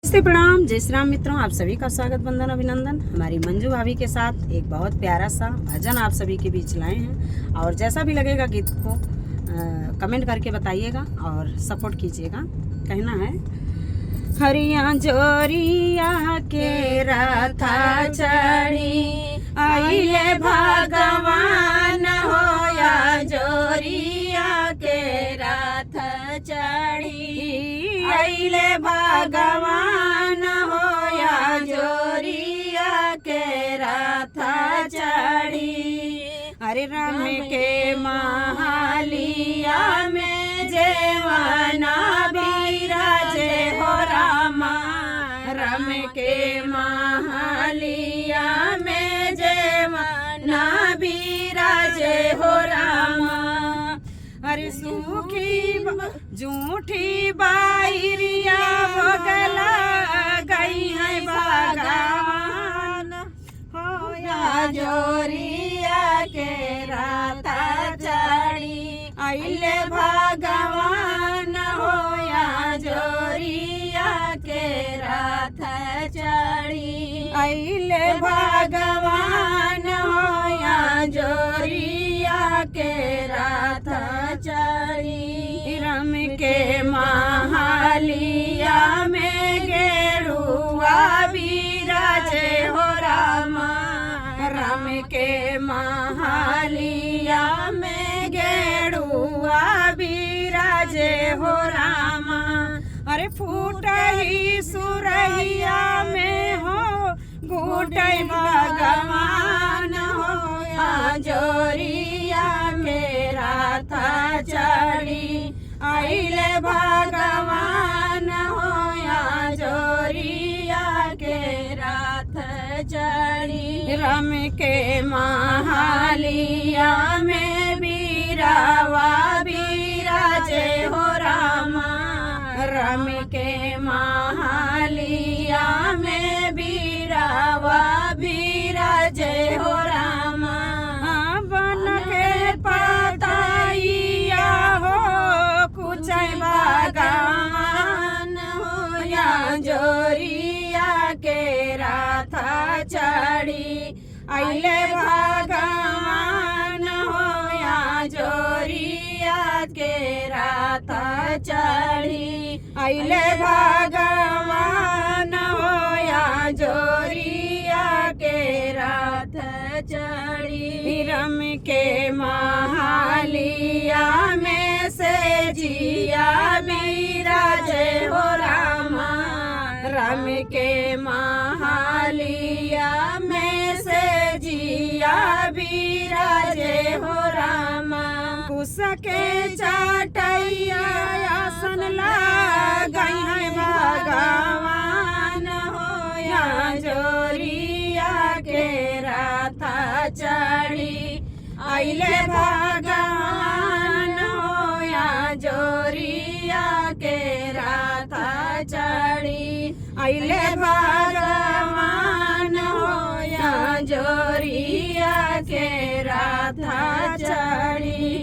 नमस्ते, प्रणाम, जय श्री राम मित्रों। आप सभी का स्वागत, वंदन, अभिनंदन। हमारी मंजू भाभी के साथ एक बहुत प्यारा सा भजन आप सभी के बीच लाए हैं और जैसा भी लगेगा गीत को कमेंट करके बताइएगा और सपोर्ट कीजिएगा। कहना है, हरिया जोरिया के रथा चढ़ी आइले भगवान होया, जोरिया के रथ चढ़ी आइले भगवान होया, जोरिया के रथ चढ़ी। अरे राम के महालिया में जेवना बिराजे हो रामा, राम के महालिया में जेवना बिराजे हो रामा। अरे सूखी जूठी बाइरिया बगला गई है भगवान होया, जोरिया के राता चढ़ी आइले भगवान होया, जोरिया के रात चढ़ी आइले भगवान होया, जोरिया के रात चढ़ी। राम के महालिया में गेरुआ बिराजे हो रामा, राम के महालिया में गेरुआ बिराजे हो रामा। अरे फूटही सुरहिया में हो घूटई भगवान होया, जोरिया के राथा चढ़ी आइले भगवान होया, जोरिया के राथ चढ़ी। राम के महालिया में बीरावा बिराजे हो रामा, राम के महालिया में बीरावा बिराजे हो रामा। बन के पताइया हो कुछ भगवान होया, जोरिया के राथा चढ़ी आइले भगवान होया, जोरिया के राथा चढ़ी आइले भगवान होया, जोरिया के राथ चढ़ी। राम के महालिया में से जिया बिराजे हो रामा, राम के महालिया में से जिया बिराजे हो रामा। कुश के चाटैया आसन लगाई है भगवान होया, जोरिया के राथा चढ़ी आइले भगवान होया, जोरिया के राथा चढ़ी आइले भगवान होया, जोरिया के राथा चढ़ी।